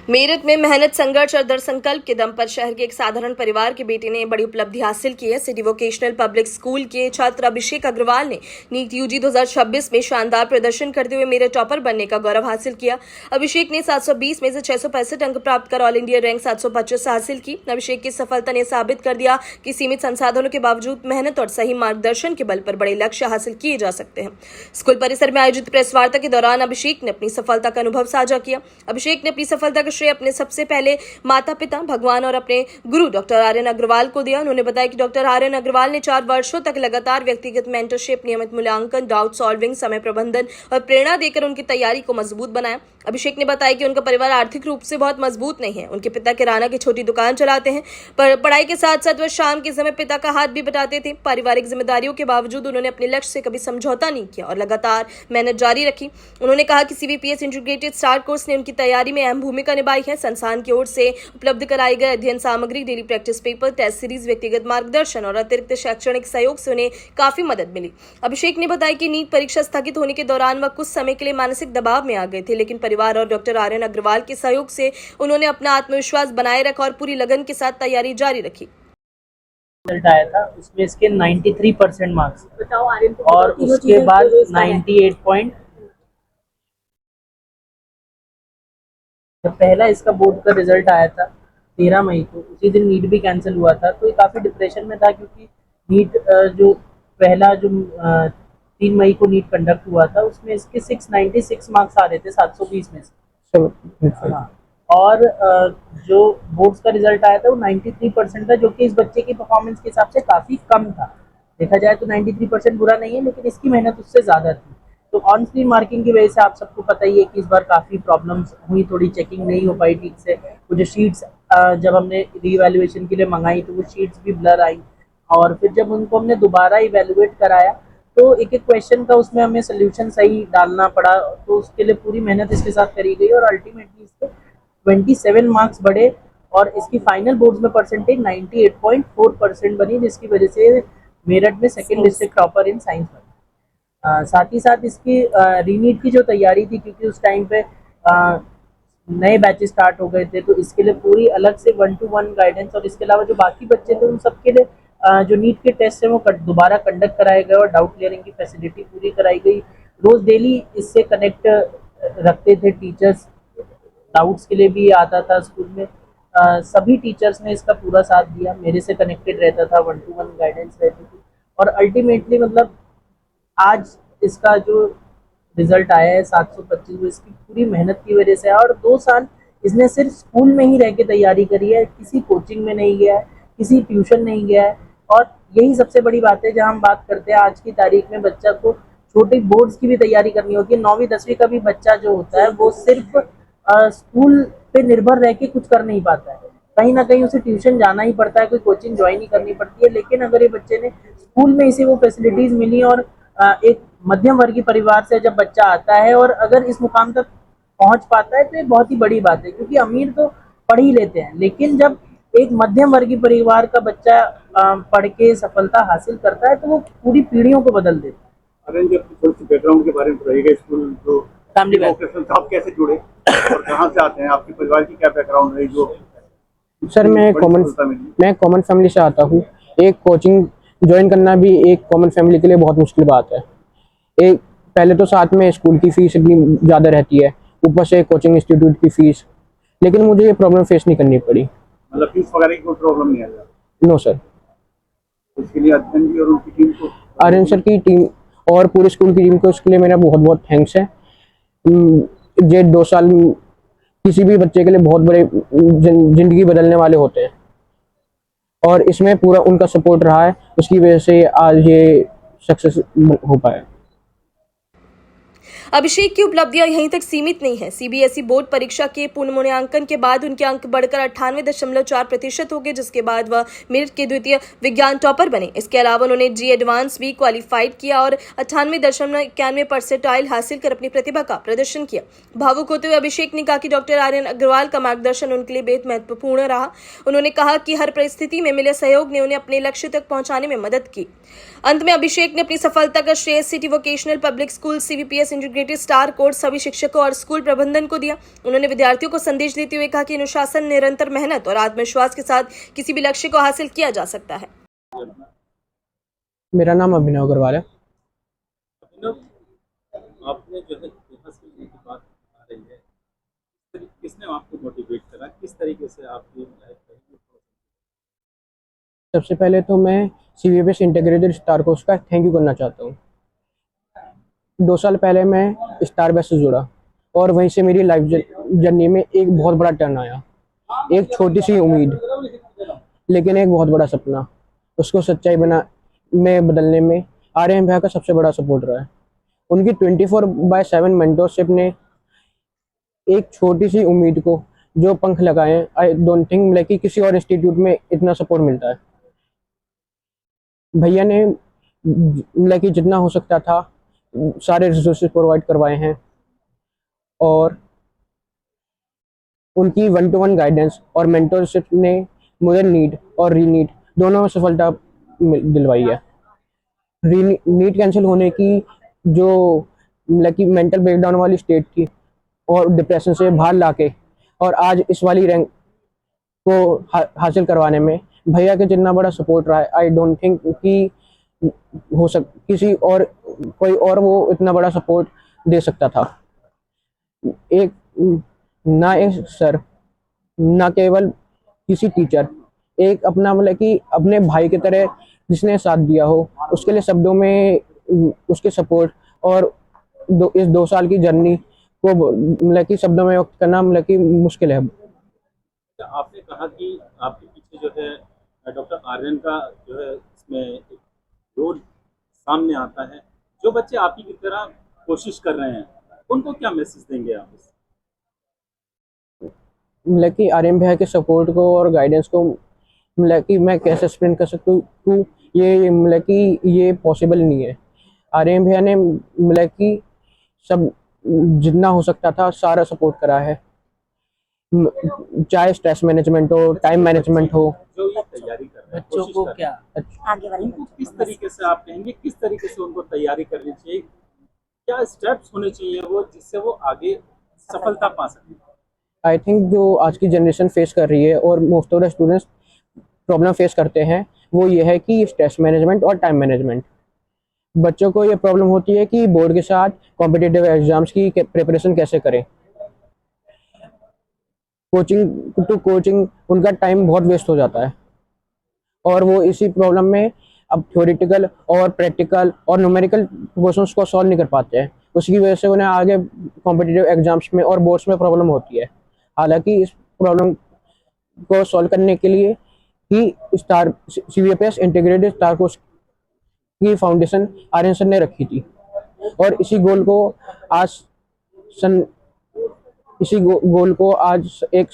मेरठ में मेहनत, संघर्ष और दृढ़ संकल्प के दम पर शहर के एक साधारण परिवार के बेटे ने बड़ी उपलब्धि हासिल की है। सिटी वोकेशनल पब्लिक स्कूल के छात्र अभिषेक अग्रवाल ने नीट यूजी 2026 में शानदार प्रदर्शन करते हुए मेरठ टॉपर बनने का गौरव हासिल किया। अभिषेक ने 720 में से 665 अंक प्राप्त कर ऑल इंडिया रैंक 725 हासिल की। अभिषेक की सफलता ने साबित कर दिया कि सीमित संसाधनों के बावजूद मेहनत और सही मार्गदर्शन के बल पर बड़े लक्ष्य हासिल किए जा सकते हैं। स्कूल परिसर में आयोजित प्रेस वार्ता के दौरान अभिषेक ने अपनी सफलता का अनुभव साझा किया। अभिषेक ने अपनी सफलता का श्रेय अपने सबसे पहले माता पिता, भगवान और अपने गुरु डॉक्टर आर्यन अग्रवाल को दिया। उन्होंने बताया कि डॉक्टर आर्यन अग्रवाल ने 4 वर्षों तक लगातार व्यक्तिगत मेंटरशिप, नियमित मूल्यांकन, डाउट सॉल्विंग, समय प्रबंधन और प्रेरणा देकर उनकी तैयारी को मजबूत बनाया। अभिषेक ने बताया कि उनका परिवार आर्थिक रूप से बहुत मजबूत नहीं है। उनके पिता किराना की छोटी दुकान चलाते हैं, पर पढ़ाई के साथ साथ वह शाम के समय पिता का हाथ भी बटाते थे। पारिवारिक जिम्मेदारियों के बावजूद उन्होंने अपने लक्ष्य से कभी समझौता नहीं किया और लगातार मेहनत जारी रखी। उन्होंने कहा कि सीबीपीएस इंटीग्रेटेड स्टार कोर्स ने उनकी तैयारी में अहम भूमिका निभाई है। संस्थान की ओर से उपलब्ध कराई गई अध्ययन सामग्री, daily practice paper, test series, व्यक्तिगत मार्गदर्शन और अतिरिक्त शैक्षणिक सहयोग से उन्हें काफी मदद मिली। अभिषेक ने बताया कि नीट परीक्षा स्थगित होने के दौरान वह कुछ समय के लिए मानसिक दबाव में आ गए थे, लेकिन परिवार और डॉक्टर आर्यन अग्रवाल के सहयोग से उन्होंने अपना आत्मविश्वास बनाए रखा और पूरी लगन के साथ तैयारी जारी रखी। रिजल्ट आया था उसमें इसके 93% मार्क्स और उसके बाद 98 पॉइंट। जब पहला इसका बोर्ड का रिजल्ट आया था 13 मई को, उसी दिन नीट भी कैंसिल हुआ था, तो ये काफ़ी डिप्रेशन में था क्योंकि नीट जो पहला जो 3 मई को नीट कंडक्ट हुआ था उसमें इसके 696 मार्क्स आ रहे थे 720 में से। हाँ, और जो बोर्ड्स का रिजल्ट आया था वो 93% था, जो कि इस बच्चे की परफॉर्मेंस के हिसाब से काफ़ी कम था। देखा जाए तो 93% बुरा नहीं है, लेकिन इसकी मेहनत उससे ज़्यादा थी। तो ऑन स्क्रीन मार्किंग की वजह से आप सबको पता ही है कि इस बार काफ़ी प्रॉब्लम्स हुई, थोड़ी चेकिंग नहीं हो पाई ठीक से। वो जो शीट्स जब हमने रीवैल्यूएशन के लिए मंगाई तो वो शीट्स भी ब्लर आई, और फिर जब उनको हमने दोबारा इवैल्यूएट कराया तो एक एक क्वेश्चन का उसमें हमें सोल्यूशन सही डालना पड़ा। तो उसके लिए पूरी मेहनत इसके साथ करी गई और अल्टीमेटली इसके 27 मार्क्स बढ़े और इसकी फाइनल बोर्ड्स में परसेंटेज 98.4% बनी, जिसकी वजह से मेरठ में second district topper in science बनी। साथ ही साथ इसकी रीनीट की जो तैयारी थी, क्योंकि उस टाइम पे नए बैचेस स्टार्ट हो गए थे, तो इसके लिए पूरी अलग से 1-to-1 गाइडेंस, और इसके अलावा जो बाकी बच्चे थे उन सबके लिए जो नीट के टेस्ट है वो दोबारा कंडक्ट कराए गए और डाउट क्लियरिंग की फैसिलिटी पूरी कराई गई। रोज डेली इससे कनेक्ट रखते थे टीचर्स, डाउट्स के लिए भी आता था स्कूल में। सभी टीचर्स ने इसका पूरा साथ दिया, मेरे से कनेक्टेड रहता था, 1-to-1 गाइडेंस रहती थी, और अल्टीमेटली मतलब आज इसका जो रिजल्ट आया है 725, वो इसकी पूरी मेहनत की वजह से है। और 2 साल इसने सिर्फ स्कूल में ही रह के तैयारी करी है, किसी कोचिंग में नहीं गया है, किसी ट्यूशन नहीं गया है। और यही सबसे बड़ी बात है, जहाँ हम बात करते हैं आज की तारीख में बच्चा को छोटे बोर्ड्स की भी तैयारी करनी होती है। 9वीं 10वीं का भी बच्चा जो होता है वो सिर्फ स्कूल पे निर्भर रह के कुछ कर नहीं पाता है, कहीं ना कहीं उसे ट्यूशन जाना ही पड़ता है, कोई कोचिंग ज्वाइन ही करनी पड़ती है। लेकिन अगर ये बच्चे ने स्कूल में इसे वो फैसिलिटीज मिली और एक मध्यम वर्गीय परिवार से जब बच्चा आता है और अगर इस मुकाम तक पहुंच पाता है तो ये बहुत ही बड़ी बात है, क्योंकि अमीर तो पढ़ ही लेते हैं, लेकिन जब एक मध्यम वर्गीय परिवार का बच्चा पढ़ के सफलता हासिल करता है तो वो पूरी पीढ़ियों को बदल देता है। अरेंज बैकग्राउंड के बारे में बताइएगा, स्कूल जो फैमिली बैकग्राउंड आप कैसे जुड़े और कहाँ से आते हैं, आपके परिवार की क्या बैकग्राउंड है? जो सर मैं कॉमन फैमिली से आता हूँ। एक कोचिंग ज्वाइन करना भी एक कॉमन फैमिली के लिए बहुत मुश्किल बात है। एक पहले तो साथ में स्कूल की फीस इतनी ज़्यादा रहती है, ऊपर से कोचिंग इंस्टीट्यूट की फीस, लेकिन मुझे ये प्रॉब्लम फेस नहीं करनी पड़ी। मतलब फीस वगैरह की कोई प्रॉब्लम नहीं आया? No sir. इसके लिए अध्ययन जी और उनकी टीम को, आर्यन सर की टीम और पूरे स्कूल की टीम को इसके लिए मेरा बहुत बहुत थैंक्स है। ये 2 साल किसी भी बच्चे के लिए बहुत बड़े जिंदगी बदलने वाले होते हैं, और इसमें पूरा उनका सपोर्ट रहा है, उसकी वजह से आज ये सक्सेस हो पाया। अभिषेक की उपलब्धियां यहीं तक सीमित नहीं है। सीबीएसई बोर्ड परीक्षा के पूर्ण मूल्यांकन के बाद उनके अंक बढ़कर 98.4% हो गए, जिसके बाद वह मेरिट के द्वितीय विज्ञान टॉपर बने। इसके अलावा उन्होंने जी एडवांस भी क्वालिफाइड किया और 98.91 परसेंटाइल हासिल कर अपनी प्रतिभा का प्रदर्शन किया। भावुक होते हुए अभिषेक ने कहा कि डॉक्टर आर्यन अग्रवाल का मार्गदर्शन उनके लिए बेहद महत्वपूर्ण रहा। उन्होंने कहा कि हर परिस्थिति में मिले सहयोग ने उन्हें अपने लक्ष्य तक पहुंचाने में मदद की। अंत में अभिषेक ने अपनी सफलता का श्रेय city vocational public school, CBPS integrated star course सभी शिक्षकों और स्कूल प्रबंधन को दिया। उन्होंने विद्यार्थियों को संदेश देते हुए कहा कि अनुशासन, निरंतर मेहनत और आत्मविश्वास के साथ किसी भी लक्ष्य को हासिल किया जा सकता है। मेरा नाम अभिनव अग्रवाल है। आपने जो है यहाँ से की बात आ रही है, किसने आपको मोटिवेट करा, किस तरीके से आपकी लाइफ रही? सबसे पहले तो मैं CBSE इंटीग्रेटेड स्टार कोर्स का थैंक यू करना चाहता हूँ। 2 साल पहले मैं स्टार बैच से जुड़ा और वहीं से मेरी लाइफ जर्नी में एक बहुत बड़ा टर्न आया। एक छोटी सी उम्मीद लेकिन एक बहुत बड़ा सपना, उसको सच्चाई में बदलने में आर्यन भैया का सबसे बड़ा सपोर्ट रहा है। उनकी 24/7 मेंटरशिप ने एक छोटी सी उम्मीद को जो पंख लगाए, आई डोंट थिंक लाइक कि किसी और इंस्टीट्यूट में इतना सपोर्ट मिलता है। भैया ने लाइक कि जितना हो सकता था सारे रिसोर्सेज प्रोवाइड करवाए हैं और उनकी 1-to-1 गाइडेंस और मेंटरशिप ने मुझे नीट और रीनीट दोनों में सफलता दिलवाई है। नीट कैंसिल होने की जो लाइक कि मेंटल ब्रेकडाउन वाली स्टेट थी और डिप्रेशन से बाहर लाके और आज इस वाली रैंक को हासिल करवाने में भैया के जितना बड़ा सपोर्ट रहा है, आई डोंट थिंक कि किसी और कोई और वो इतना बड़ा सपोर्ट दे सकता था। एक सर, ना केवल किसी टीचर, एक अपना मतलब कि अपने भाई की तरह जिसने साथ दिया हो, उसके लिए शब्दों में उसके सपोर्ट और इस 2 साल की जर्नी को मतलब कि शब्दों में व्यक्त करना मतलब कि मुश्किल है। आपने कहा कि आपके पीछे जो है डॉक्टर आर्यन का जो है इसमें एक रोल सामने आता है। जो बच्चे आप ही की तरह कोशिश कर रहे हैं, उनको क्या मैसेज देंगे आप इससे? मतलब कि आर्यन भैया के सपोर्ट को और गाइडेंस को मतलब कि मैं कैसे एक्सप्लेन कर सकता हूँ, ये मतलब कि ये पॉसिबल नहीं है। आर्यन भैया ने मतलब कि सब जितना हो सकता था सारा सपोर्ट करा है, चाहे स्ट्रेस मैनेजमेंट हो, टाइम मैनेजमेंट हो। जो ये तैयारी कर रहे हैं, बच्चों कोशिश को कर रहे क्या हैं, उनको किस तरीके से आप कहेंगे, किस तरीके से उनको तैयारी करनी चाहिए, क्या स्टेप्स होने चाहिए वो जिससे वो आगे सफलता पा सके? आई थिंक जो आज की जनरेशन फेस कर रही है और most of the students problem face करते हैं, वो ये है कि स्ट्रेस मैनेजमेंट और टाइम मैनेजमेंट। बच्चों को ये प्रॉब्लम होती है कि बोर्ड के साथ कॉम्पिटिटिव एग्जाम्स की प्रिपरेशन कैसे करें। कोचिंग उनका टाइम बहुत वेस्ट हो जाता है और वो इसी प्रॉब्लम में अब थ्योरेटिकल और प्रैक्टिकल और न्यूमेरिकल क्वेश्चंस को सॉल्व नहीं कर पाते हैं। उसकी वजह से उन्हें आगे कॉम्पिटिटिव एग्जाम्स में और बोर्ड्स में प्रॉब्लम होती है। हालांकि इस प्रॉब्लम को सॉल्व करने के लिए ही CBSE इंटीग्रेटेड स्टार कोर्स की फाउंडेशन आर्यन सर ने रखी थी और गोल को आज एक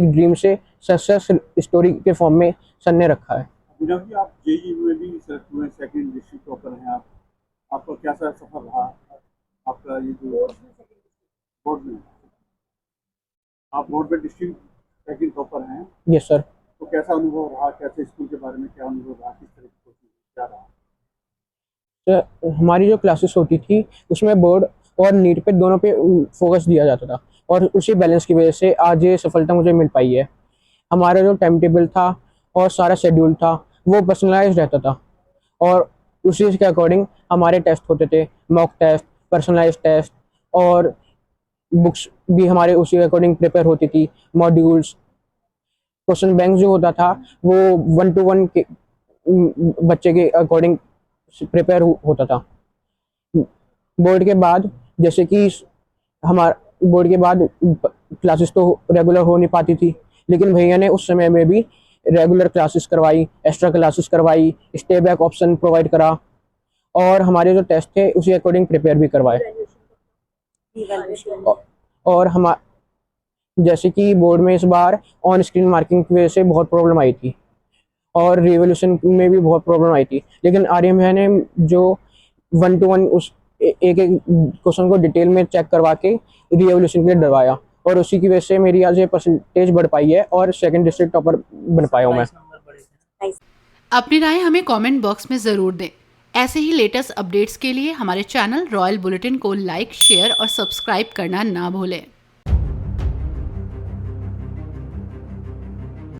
ड्रीम से सक्सेस स्टोरी के फॉर्म में सर ने रखा है। अभिनव जी, आप JEE में भी सेलेक्ट हुए, सेकंड डिस्ट्रिक्ट टॉपर हैं आप, आपका कैसा सफर रहा? आपका ये जो बोर्ड में आप बोर्ड में डिस्ट्रिक्ट सेकंड टॉपर हैं, यस सर। तो कैसा अनुभव रहा? कैसे स्कूल के बारे में क्या अनुभव रहा? किस तरह की कोचिंग क्या रहा? तो हमारी जो क्लासेस होती थी उसमें बोर्ड और नीट पे दोनों पे फोकस दिया जाता था और उसी बैलेंस की वजह से आज ये सफलता मुझे मिल पाई है। हमारा जो टाइम टेबल था और सारा शेड्यूल था वो पर्सनलाइज रहता था और उसी के अकॉर्डिंग हमारे टेस्ट होते थे, मॉक टेस्ट, पर्सनलाइज टेस्ट और बुक्स भी हमारे उसी के अकॉर्डिंग प्रिपेयर होती थी। मॉड्यूल्स, क्वेश्चन बैंक जो होता था वो 1-to-1 के बच्चे के अकॉर्डिंग प्रिपेयर होता था। बोर्ड के बाद जैसे कि बोर्ड के बाद क्लासेस तो रेगुलर हो नहीं पाती थी, लेकिन भैया ने उस समय में भी रेगुलर क्लासेस करवाई, एक्स्ट्रा क्लासेस करवाई, स्टे बैक ऑप्शन प्रोवाइड करा और हमारे जो टेस्ट थे उसी अकॉर्डिंग प्रिपेयर भी करवाए। और हम जैसे कि बोर्ड में इस बार ऑन स्क्रीन मार्किंग की वजह से बहुत प्रॉब्लम आई थी और रिवोल्यूशन में भी बहुत प्रॉब्लम आई थी, लेकिन आर्यन भैया ने जो 1-to-1 उस एक क्वेश्चन को डिटेल में चेक करवा के रिवोल्यूशन के लिए डरवाया और उसी की वजह से मेरी आज ये परसेंटेज बढ़ पाई है और सेकंड डिस्ट्रिक्ट टॉपर बन पाया हूँ मैं। नंबर बढ़े थे। अपनी राय हमें कमेंट बॉक्स में ज़रूर दें। ऐसे ही लेटेस्ट अपडेट्स के लिए हमारे चैनल रॉयल बुलेटिन को लाइक, शेयर और सब्सक्राइब करना ना भूलें।